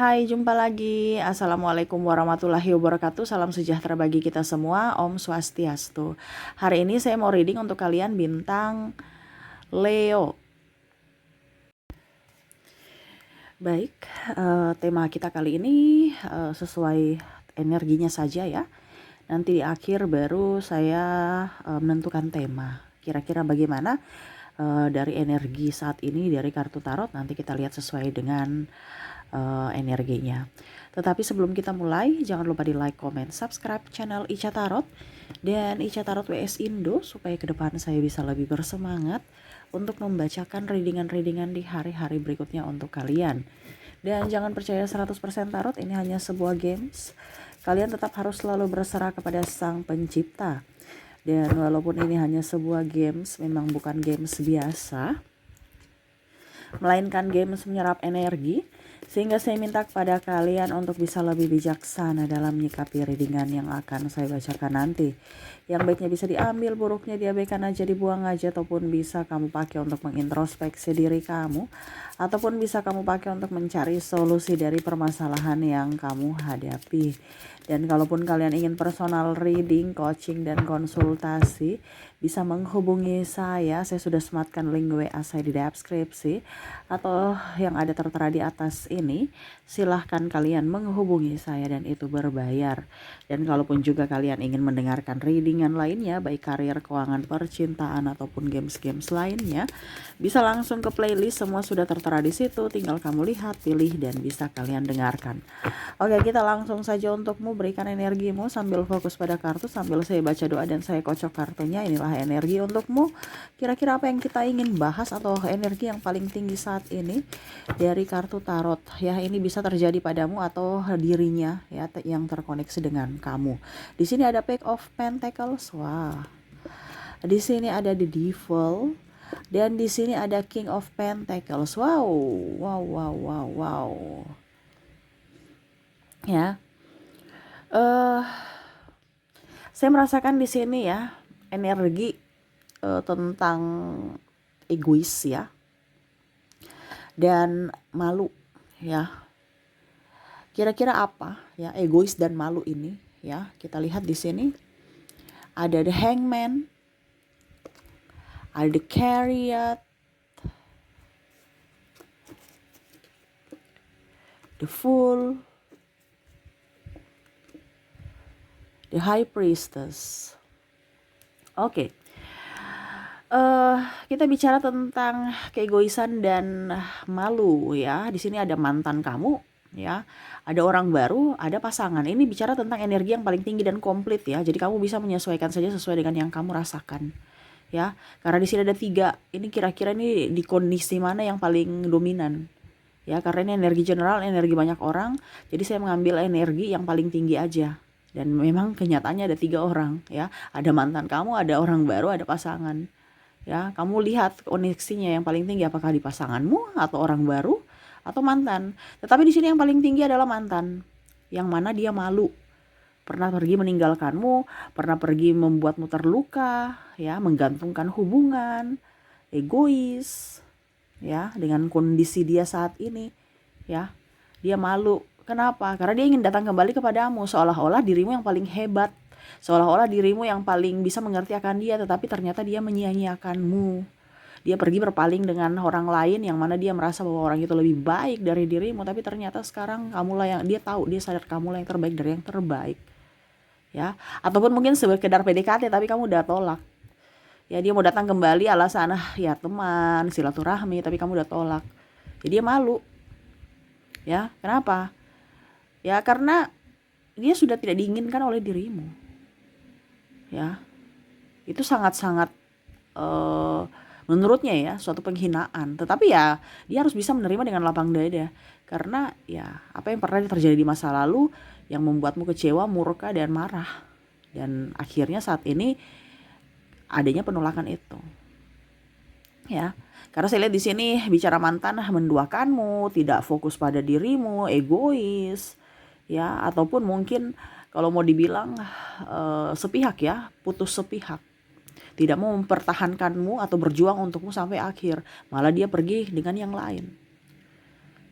Hai, jumpa lagi. Assalamualaikum warahmatullahi wabarakatuh. Salam sejahtera bagi kita semua. Om Swastiastu. Hari ini saya mau reading untuk kalian bintang Leo. Baik, tema kita kali ini sesuai energinya saja ya. Nanti di akhir baru saya menentukan tema. Kira-kira bagaimana dari energi saat ini dari kartu tarot, nanti kita lihat sesuai dengan energinya. Tetapi sebelum kita mulai, jangan lupa di like, comment, subscribe channel Ica Tarot dan Ica Tarot WS Indo supaya ke depan saya bisa lebih bersemangat untuk membacakan readingan-readingan di hari-hari berikutnya untuk kalian. Dan jangan percaya 100% tarot, ini hanya sebuah games. Kalian tetap harus selalu berserah kepada Sang Pencipta. Dan walaupun ini hanya sebuah games, memang bukan games biasa, melainkan games menyerap energi, sehingga saya minta kepada kalian untuk bisa lebih bijaksana dalam menyikapi readingan yang akan saya bacakan nanti. Yang baiknya bisa diambil, buruknya diabaikan aja, dibuang aja, ataupun bisa kamu pakai untuk mengintrospeksi diri kamu, ataupun bisa kamu pakai untuk mencari solusi dari permasalahan yang kamu hadapi. Dan kalaupun kalian ingin personal reading, coaching, dan konsultasi, bisa menghubungi saya sudah sematkan link WA saya di deskripsi atau yang ada tertera di atas ini. Silahkan kalian menghubungi saya dan itu berbayar. Dan kalaupun juga kalian ingin mendengarkan readingan lainnya, baik karir, keuangan, percintaan, ataupun games-games lainnya, bisa langsung ke playlist, semua sudah tertera di situ, tinggal kamu lihat, pilih, dan bisa kalian dengarkan. Oke, kita langsung saja untukmu, berikan energimu sambil fokus pada kartu, sambil saya baca doa dan saya kocok kartunya. Inilah energi untukmu. Kira-kira apa yang kita ingin bahas atau energi yang paling tinggi saat ini dari kartu tarot ya, ini bisa terjadi padamu atau dirinya ya yang terkoneksi dengan kamu. Di sini ada Page of Pentacles. Wah. Di sini ada The Devil dan di sini ada King of Pentacles. Wow. Wow, wow, wow, wow. Ya. Saya merasakan di sini ya energi tentang egois ya, dan malu ya. Kira-kira apa ya egois dan malu ini ya? Kita lihat di sini ada the Hangman, ada the Chariot, the Fool, the High Priestess. Oke. Kita bicara tentang keegoisan dan malu ya. Di sini ada mantan kamu ya, ada orang baru, ada pasangan. Ini bicara tentang energi yang paling tinggi dan komplit ya. Jadi kamu bisa menyesuaikan saja sesuai dengan yang kamu rasakan ya. Karena di sini ada 3. Ini kira-kira ini di kondisi mana yang paling dominan ya. Karena ini energi general, energi banyak orang. Jadi saya mengambil energi yang paling tinggi aja. Dan memang kenyataannya ada 3 orang ya. Ada mantan kamu, ada orang baru, ada pasangan. Ya, kamu lihat koneksinya yang paling tinggi apakah di pasanganmu atau orang baru atau mantan. Tetapi di sini yang paling tinggi adalah mantan, yang mana dia malu, pernah pergi meninggalkanmu, pernah pergi membuatmu terluka, ya, menggantungkan hubungan, egois, ya, dengan kondisi dia saat ini, ya, dia malu. Kenapa? Karena dia ingin datang kembali kepadamu, seolah-olah dirimu yang paling hebat. Seolah-olah dirimu yang paling bisa mengerti akan dia, tetapi ternyata dia menyia-nyiakanmu. Dia pergi berpaling dengan orang lain yang mana dia merasa bahwa orang itu lebih baik dari dirimu, tapi ternyata sekarang kamulah yang dia tahu, dia sadar kamulah yang terbaik dari yang terbaik. Ya, ataupun mungkin sekedar PDKT tapi kamu udah tolak. Ya, dia mau datang kembali alasan ya teman, silaturahmi, tapi kamu udah tolak. Jadi dia malu. Ya, kenapa? Ya, karena dia sudah tidak diinginkan oleh dirimu. Ya, itu sangat-sangat menurutnya ya suatu penghinaan. Tetapi ya dia harus bisa menerima dengan lapang dada, karena ya apa yang pernah terjadi di masa lalu yang membuatmu kecewa, murka, dan marah, dan akhirnya saat ini adanya penolakan itu ya. Karena saya lihat di sini bicara mantan menduakanmu, tidak fokus pada dirimu, egois ya, ataupun mungkin kalau mau dibilang sepihak ya, putus sepihak. Tidak mau mempertahankanmu atau berjuang untukmu sampai akhir. Malah dia pergi dengan yang lain.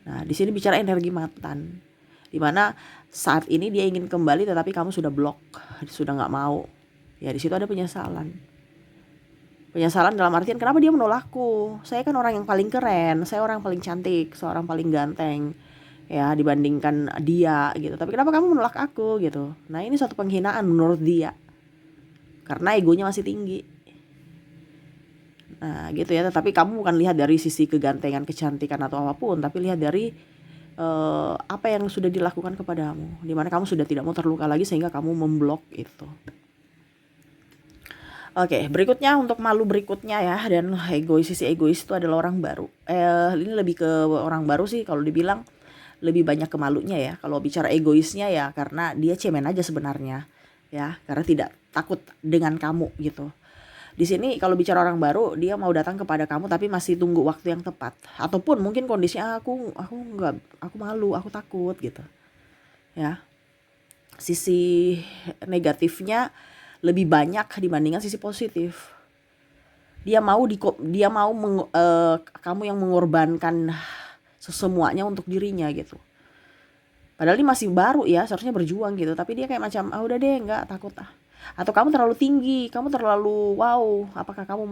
Nah, di sini bicara energi mantan, dimana saat ini dia ingin kembali tetapi kamu sudah blok, sudah nggak mau. Ya di situ ada penyesalan. Penyesalan dalam artian kenapa dia menolakku? Saya kan orang yang paling keren, saya orang paling cantik, seorang paling ganteng ya dibandingkan dia gitu. Tapi kenapa kamu menolak aku gitu? Nah, ini suatu penghinaan menurut dia. Karena egonya masih tinggi. Nah, gitu ya. Tapi kamu bukan lihat dari sisi kegantengan, kecantikan atau apapun, tapi lihat dari apa yang sudah dilakukan kepadamu. Dimana kamu sudah tidak mau terluka lagi sehingga kamu memblok itu. Oke, berikutnya untuk malu berikutnya ya, dan sisi egois itu adalah orang baru. Ini lebih ke orang baru sih kalau dibilang lebih banyak ke malunya ya. Kalau bicara egoisnya ya karena dia cemen aja sebenarnya ya, karena tidak takut dengan kamu gitu. Di sini kalau bicara orang baru, dia mau datang kepada kamu tapi masih tunggu waktu yang tepat. Ataupun mungkin kondisinya aku malu, aku takut gitu. Ya. Sisi negatifnya lebih banyak dibandingkan sisi positif. Dia mau kamu yang mengorbankan semuanya untuk dirinya gitu. Padahal dia masih baru ya, seharusnya berjuang gitu. Tapi dia kayak macam, udah deh, nggak takut ah. Atau kamu terlalu tinggi, kamu terlalu wow. Apakah kamu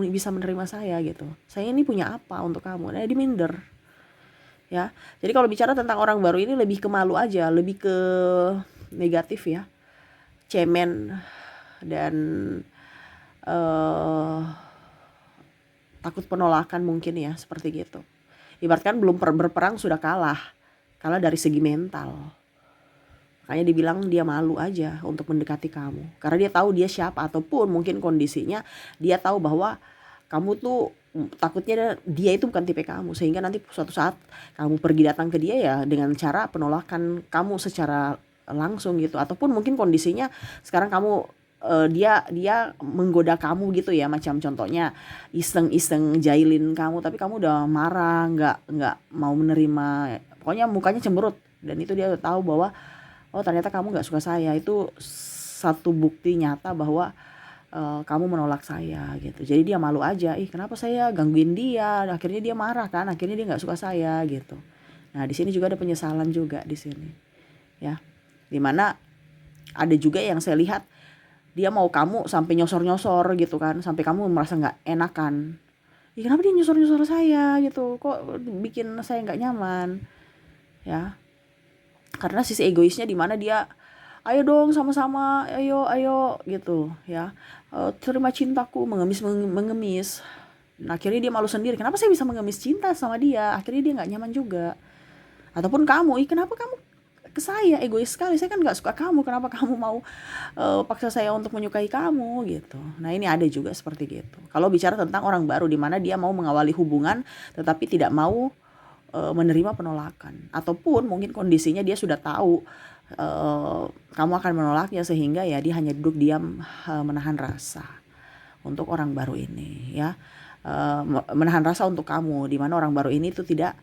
bisa menerima saya gitu? Saya ini punya apa untuk kamu? Nah, dia minder. Ya, jadi kalau bicara tentang orang baru ini lebih ke malu aja, lebih ke negatif ya, cemen dan takut penolakan mungkin ya, seperti gitu. Ibaratkan belum berperang sudah kalah dari segi mental. Makanya dibilang dia malu aja untuk mendekati kamu, karena dia tahu dia siapa, ataupun mungkin kondisinya dia tahu bahwa kamu tuh takutnya dia itu bukan tipe kamu, sehingga nanti suatu saat kamu pergi datang ke dia ya dengan cara penolakan kamu secara langsung gitu. Ataupun mungkin kondisinya sekarang kamu dia menggoda kamu gitu ya, macam contohnya iseng-iseng jailin kamu tapi kamu udah marah, nggak mau menerima, pokoknya mukanya cemberut, dan itu dia udah tahu bahwa oh ternyata kamu nggak suka saya. Itu satu bukti nyata bahwa kamu menolak saya gitu. Jadi dia malu aja, kenapa saya gangguin dia, akhirnya dia marah kan, akhirnya dia nggak suka saya gitu. Nah di sini juga ada penyesalan juga di sini ya, dimana ada juga yang saya lihat dia mau kamu sampai nyosor-nyosor gitu kan, sampai kamu merasa nggak enakan. Kenapa dia nyosor-nyosor saya gitu, kok bikin saya nggak nyaman ya. Karena sisi egoisnya di mana dia ayo dong sama-sama, ayo gitu ya, terima cintaku, mengemis. Nah, akhirnya dia malu sendiri, kenapa saya bisa mengemis cinta sama dia, akhirnya dia nggak nyaman juga. Ataupun kamu, kenapa kamu ke saya, egois sekali, saya kan nggak suka kamu, kenapa kamu mau paksa saya untuk menyukai kamu gitu. Nah ini ada juga seperti gitu. Kalau bicara tentang orang baru di mana dia mau mengawali hubungan tetapi tidak mau menerima penolakan, ataupun mungkin kondisinya dia sudah tahu kamu akan menolaknya, sehingga ya dia hanya duduk diam menahan rasa untuk orang baru ini ya, menahan rasa untuk kamu, di mana orang baru ini tuh tidak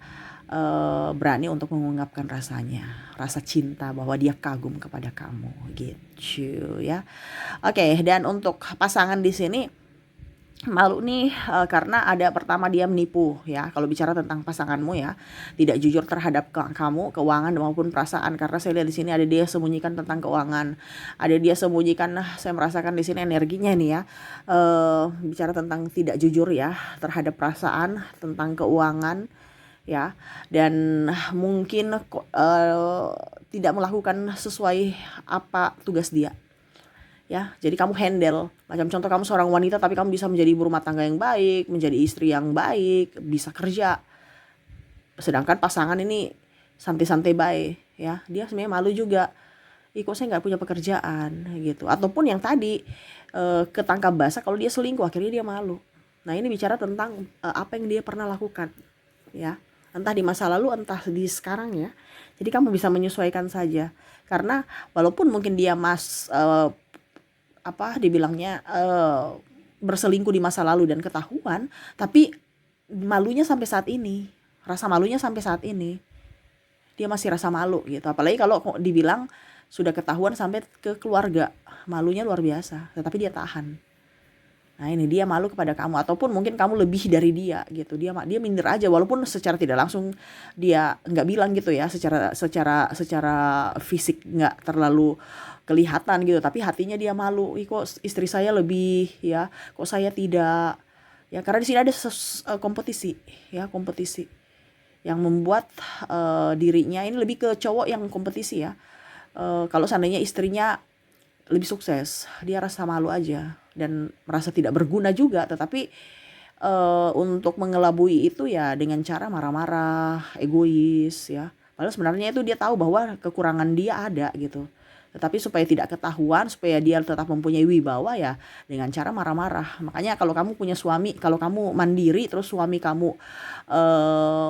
berani untuk mengungkapkan rasanya, rasa cinta bahwa dia kagum kepada kamu gitu ya. Oke, dan untuk pasangan di sini malu nih karena ada pertama dia menipu ya. Kalau bicara tentang pasanganmu ya, tidak jujur terhadap kamu, keuangan maupun perasaan, karena saya lihat di sini ada dia sembunyikan tentang keuangan, ada dia sembunyikan. Saya merasakan di sini energinya nih ya, bicara tentang tidak jujur ya terhadap perasaan, tentang keuangan ya, dan mungkin tidak melakukan sesuai apa tugas dia. Ya, jadi kamu handle, macam contoh kamu seorang wanita tapi kamu bisa menjadi ibu rumah tangga yang baik, menjadi istri yang baik, bisa kerja. Sedangkan pasangan ini santai-santai baik, ya. Dia sebenarnya malu juga. Kok saya nggak punya pekerjaan gitu. Ataupun yang tadi ketangkap basah kalau dia selingkuh, akhirnya dia malu. Nah ini bicara tentang apa yang dia pernah lakukan, ya. Entah di masa lalu, entah di sekarang ya. Jadi kamu bisa menyesuaikan saja. Karena walaupun mungkin dia dibilangnya berselingkuh di masa lalu dan ketahuan, tapi malunya sampai saat ini, rasa malunya sampai saat ini dia masih rasa malu gitu. Apalagi kalau dibilang sudah ketahuan sampai ke keluarga, malunya luar biasa, tetapi dia tahan. Nah ini dia malu kepada kamu, ataupun mungkin kamu lebih dari dia gitu. Dia minder aja, walaupun secara tidak langsung dia nggak bilang gitu ya, secara fisik nggak terlalu kelihatan gitu, tapi hatinya dia malu. Ih, kok istri saya lebih ya, kok saya tidak. Ya karena di sini ada kompetisi ya, kompetisi yang membuat dirinya ini lebih ke cowok yang kompetisi ya. Kalau seandainya istrinya lebih sukses, dia rasa malu aja dan merasa tidak berguna juga. Tetapi untuk mengelabui itu ya dengan cara marah-marah, egois ya. Padahal sebenarnya itu dia tahu bahwa kekurangan dia ada gitu. Tetapi supaya tidak ketahuan, supaya dia tetap mempunyai wibawa ya dengan cara marah-marah. Makanya kalau kamu punya suami, kalau kamu mandiri terus suami kamu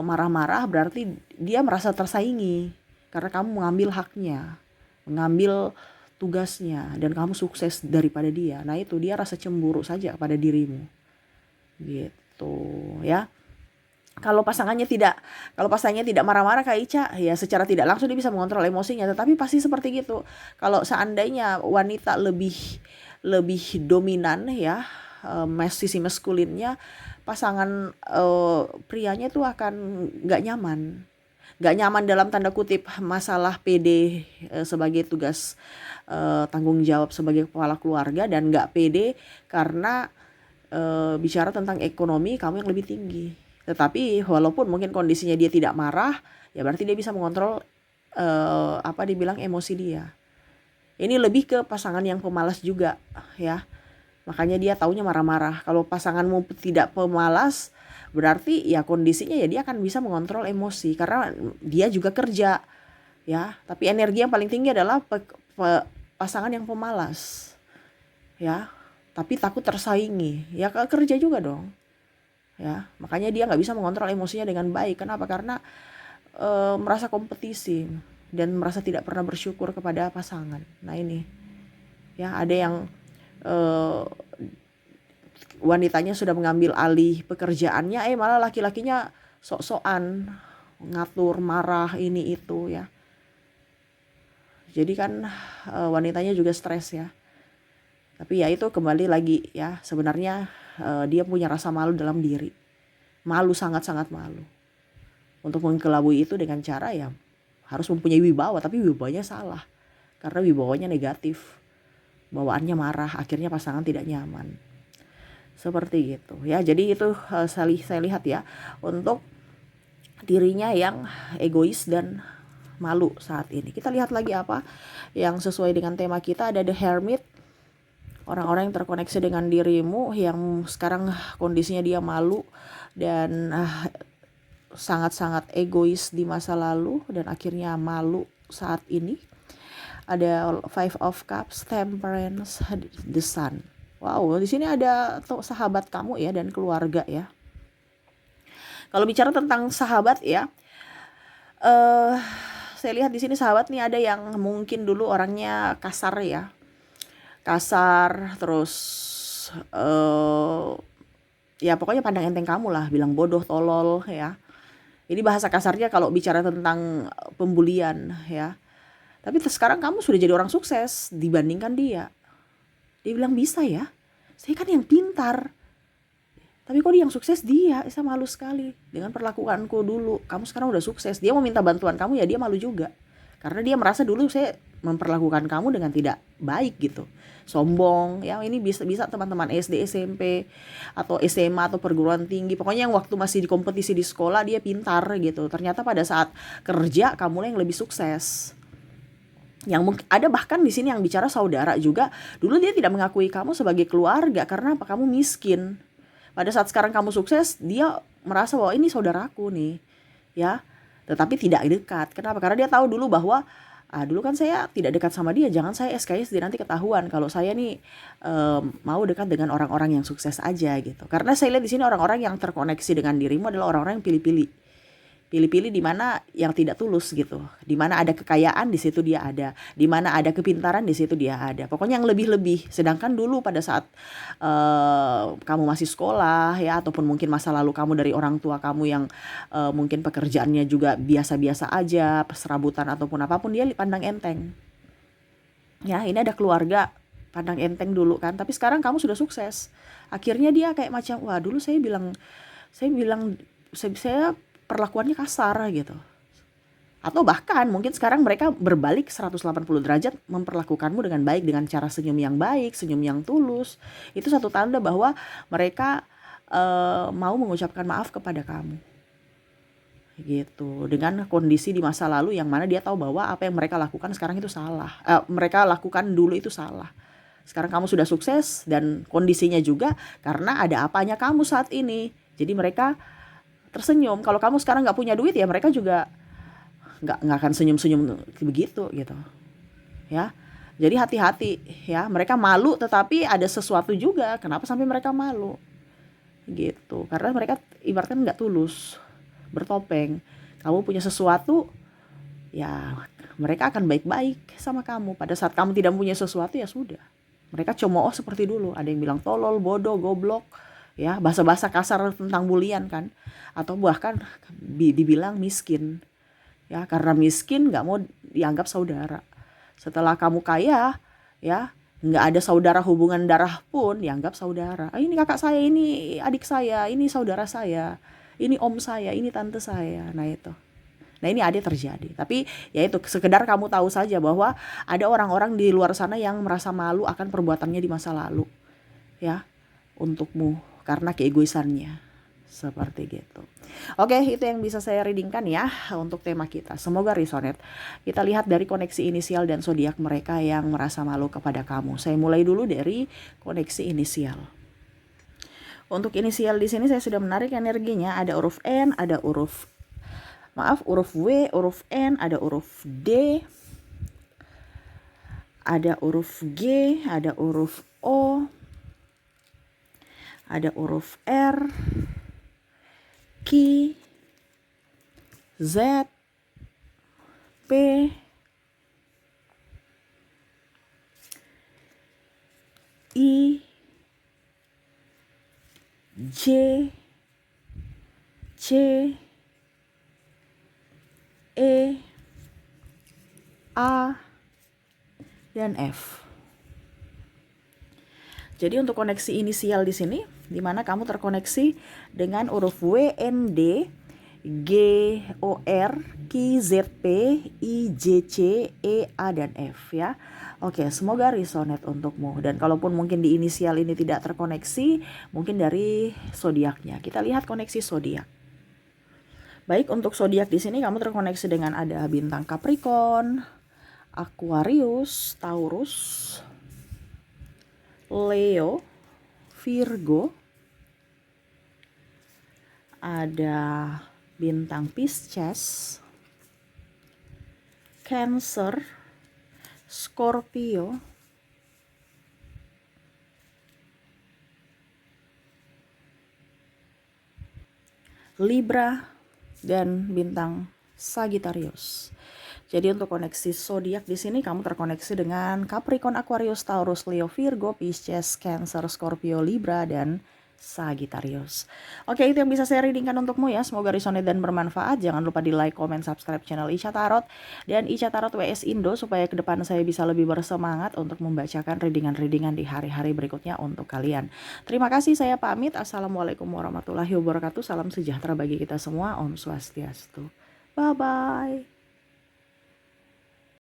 marah-marah, berarti dia merasa tersaingi karena kamu mengambil haknya, mengambil tugasnya, dan kamu sukses daripada dia. Nah itu dia rasa cemburu saja pada dirimu gitu ya. Kalau pasangannya tidak marah-marah Kak Ica, ya secara tidak langsung dia bisa mengontrol emosinya, tetapi pasti seperti gitu. Kalau seandainya wanita lebih dominan ya, sisi maskulinnya, pasangan prianya tuh akan nggak nyaman. Nggak nyaman dalam tanda kutip masalah pede sebagai tugas tanggung jawab sebagai kepala keluarga, dan nggak pede karena bicara tentang ekonomi kamu yang lebih tinggi. Tetapi walaupun mungkin kondisinya dia tidak marah, ya berarti dia bisa mengontrol apa dibilang emosi dia. Ini lebih ke pasangan yang pemalas juga ya. Makanya dia taunya marah-marah. Kalau pasanganmu tidak pemalas, berarti ya kondisinya ya dia akan bisa mengontrol emosi karena dia juga kerja ya. Tapi energi yang paling tinggi adalah pasangan yang pemalas ya. Tapi takut tersaingi, ya kerja juga dong. Ya, makanya dia nggak bisa mengontrol emosinya dengan baik. Kenapa? Karena merasa kompetisi dan merasa tidak pernah bersyukur kepada pasangan. Nah ini, ya ada yang wanitanya sudah mengambil alih pekerjaannya, malah laki-lakinya sok-sokan ngatur, marah ini itu ya. Jadi kan wanitanya juga stres ya. Tapi ya itu kembali lagi ya, sebenarnya dia punya rasa malu dalam diri. Malu, sangat-sangat malu. Untuk mengkelabui itu dengan cara ya harus mempunyai wibawa, tapi wibawanya salah. Karena wibawanya negatif. Bawaannya marah, akhirnya pasangan tidak nyaman. Seperti gitu ya. Jadi itu saya lihat ya, untuk dirinya yang egois dan malu saat ini. Kita lihat lagi apa yang sesuai dengan tema kita. Ada The Hermit. Orang-orang yang terkoneksi dengan dirimu, yang sekarang kondisinya dia malu dan sangat-sangat egois di masa lalu dan akhirnya malu saat ini. Ada Five of Cups, Temperance, The Sun. Wow, di sini ada sahabat kamu ya dan keluarga ya. Kalau bicara tentang sahabat ya, saya lihat di sini sahabat nih ada yang mungkin dulu orangnya kasar ya. Kasar, terus ya pokoknya pandang enteng kamu lah, bilang bodoh, tolol ya. Ini bahasa kasarnya kalau bicara tentang pembulian ya. Tapi sekarang kamu sudah jadi orang sukses dibandingkan dia. Dia bilang bisa ya, saya kan yang pintar. Tapi kok dia yang sukses, dia malu sekali dengan perlakuanku dulu. Kamu sekarang udah sukses, dia mau minta bantuan kamu ya dia malu juga. Karena dia merasa dulu saya memperlakukan kamu dengan tidak baik gitu. Sombong ya, ini bisa teman-teman SD, SMP atau SMA atau perguruan tinggi. Pokoknya yang waktu masih di kompetisi di sekolah dia pintar gitu. Ternyata pada saat kerja kamu yang lebih sukses. Yang mungkin ada bahkan di sini yang bicara saudara juga. Dulu dia tidak mengakui kamu sebagai keluarga karena apa? Kamu miskin. Pada saat sekarang kamu sukses, dia merasa bahwa ini saudaraku nih. Ya. Tetapi tidak dekat. Kenapa? Karena dia tahu dulu bahwa dulu kan saya tidak dekat sama dia, jangan saya SKSD nanti ketahuan kalau saya nih mau dekat dengan orang-orang yang sukses aja gitu. Karena saya lihat di sini orang-orang yang terkoneksi dengan dirimu adalah orang-orang yang pilih-pilih di mana yang tidak tulus gitu. Di mana ada kekayaan di situ dia ada, di mana ada kepintaran di situ dia ada. Pokoknya yang lebih-lebih. Sedangkan dulu pada saat kamu masih sekolah ya, ataupun mungkin masa lalu kamu dari orang tua kamu yang mungkin pekerjaannya juga biasa-biasa aja, serabutan ataupun apapun, dia pandang enteng. Ya, ini ada keluarga pandang enteng dulu kan, tapi sekarang kamu sudah sukses. Akhirnya dia kayak macam, wah dulu saya perlakuannya kasar gitu. Atau bahkan mungkin sekarang mereka berbalik 180 derajat memperlakukanmu dengan baik, dengan cara senyum yang baik, senyum yang tulus. Itu satu tanda bahwa mereka mau mengucapkan maaf kepada kamu. Gitu. Dengan kondisi di masa lalu yang mana dia tahu bahwa apa yang mereka lakukan sekarang itu salah. Mereka lakukan dulu itu salah. Sekarang kamu sudah sukses dan kondisinya juga karena ada apanya kamu saat ini. Jadi mereka tersenyum. Kalau kamu sekarang nggak punya duit ya mereka juga nggak akan senyum-senyum begitu gitu ya. Jadi hati-hati ya, mereka malu tetapi ada sesuatu juga kenapa sampai mereka malu gitu, karena mereka ibaratkan nggak tulus, bertopeng. Kamu punya sesuatu ya, mereka akan baik-baik sama kamu. Pada saat kamu tidak punya sesuatu ya sudah, mereka cemooh seperti dulu. Ada yang bilang tolol, bodoh, goblok ya, bahasa-bahasa kasar tentang bulian kan, atau bahkan dibilang miskin ya, karena miskin nggak mau dianggap saudara. Setelah kamu kaya ya, nggak ada saudara hubungan darah pun dianggap saudara. Ini kakak saya, ini adik saya, ini saudara saya, ini om saya, ini tante saya. Nah itu, nah ini ada terjadi. Tapi ya itu sekedar kamu tahu saja bahwa ada orang-orang di luar sana yang merasa malu akan perbuatannya di masa lalu ya, untukmu karena keegoisannya. Seperti gitu. Oke, itu yang bisa saya readingkan ya untuk tema kita. Semoga resonate. Kita lihat dari koneksi inisial dan zodiak mereka yang merasa malu kepada kamu. Saya mulai dulu dari koneksi inisial. Untuk inisial di sini saya sudah menarik energinya. Ada huruf N, ada huruf W, huruf N, ada huruf D, ada huruf G, ada huruf O, ada huruf R, Q, Z, P, I, J, C, E, A, dan F. Jadi untuk koneksi inisial di sini, di mana kamu terkoneksi dengan huruf W, N, D, G, O, R, Q, Z, P, I, J, C, E, A, dan F ya. Oke, semoga resonate untukmu. Dan kalaupun mungkin di inisial ini tidak terkoneksi, mungkin dari zodiaknya. Kita lihat koneksi zodiak. Baik, untuk zodiak di sini kamu terkoneksi dengan ada bintang Capricorn, Aquarius, Taurus, Leo, Virgo, ada bintang Pisces, Cancer, Scorpio, Libra, dan bintang Sagittarius. Jadi untuk koneksi zodiak di sini kamu terkoneksi dengan Capricorn, Aquarius, Taurus, Leo, Virgo, Pisces, Cancer, Scorpio, Libra, dan Sagittarius. Oke, itu yang bisa saya readingkan untukmu ya. Semoga resonate dan bermanfaat. Jangan lupa di like, comment, subscribe channel Ica Tarot dan Ica Tarot WS Indo supaya ke depan saya bisa lebih bersemangat untuk membacakan readingan-readingan di hari-hari berikutnya untuk kalian. Terima kasih, saya pamit. Assalamualaikum warahmatullahi wabarakatuh. Salam sejahtera bagi kita semua. Om Swastiastu. Bye-bye.